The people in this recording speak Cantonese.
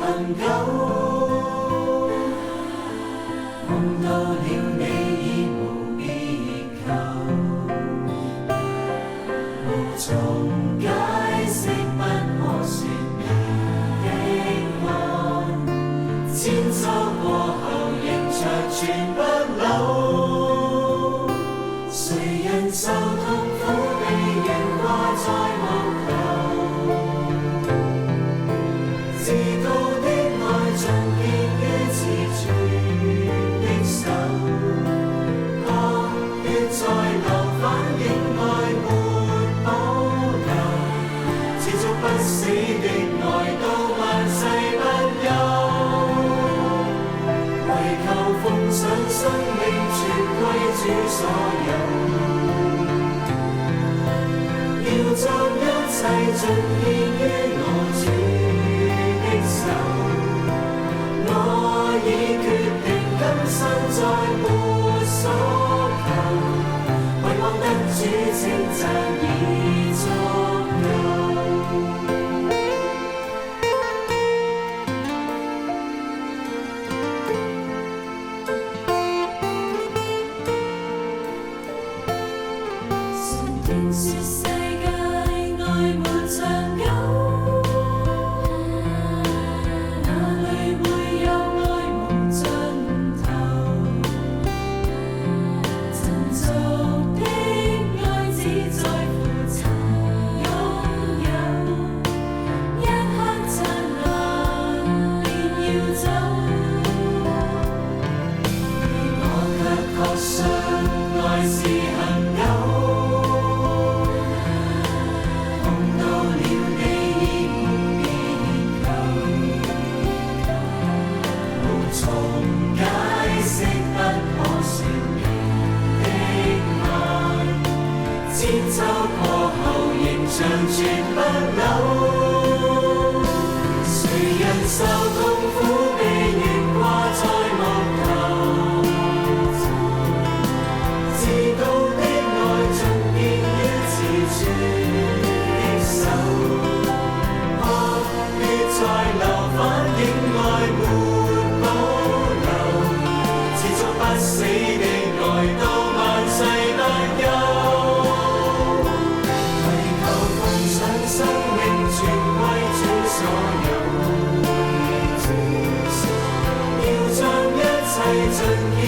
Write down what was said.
恒久，夢到了你已無別求，無從解釋不可說明的愛，千秋過後仍長存不朽。誰人受痛苦被懸掛在幕後，知道的愛盡結於刺絕的手，確血在流反映愛沒保留，持續不死的愛到萬世不休，為求奉上生命全歸主所有，要將一切盡獻於我主的手，我已決定今生再沒所求，為獲得主稱讚已足夠。曾聽說世界愛沒長久，哪裏會有愛無盡頭？塵俗的愛只在乎曾擁有，一刻燦爛便要走。我卻確信愛是恒久，夢到了你已無別求，無從解釋不可說明的愛，千秋過後仍長存不朽。誰人受痛苦被懸掛在幕後，知道的愛盡結於刺絕的手，確血在流反映愛沒保留，持續不死的愛到萬世不休，為求奉上生命全歸主所有，要將一切盡獻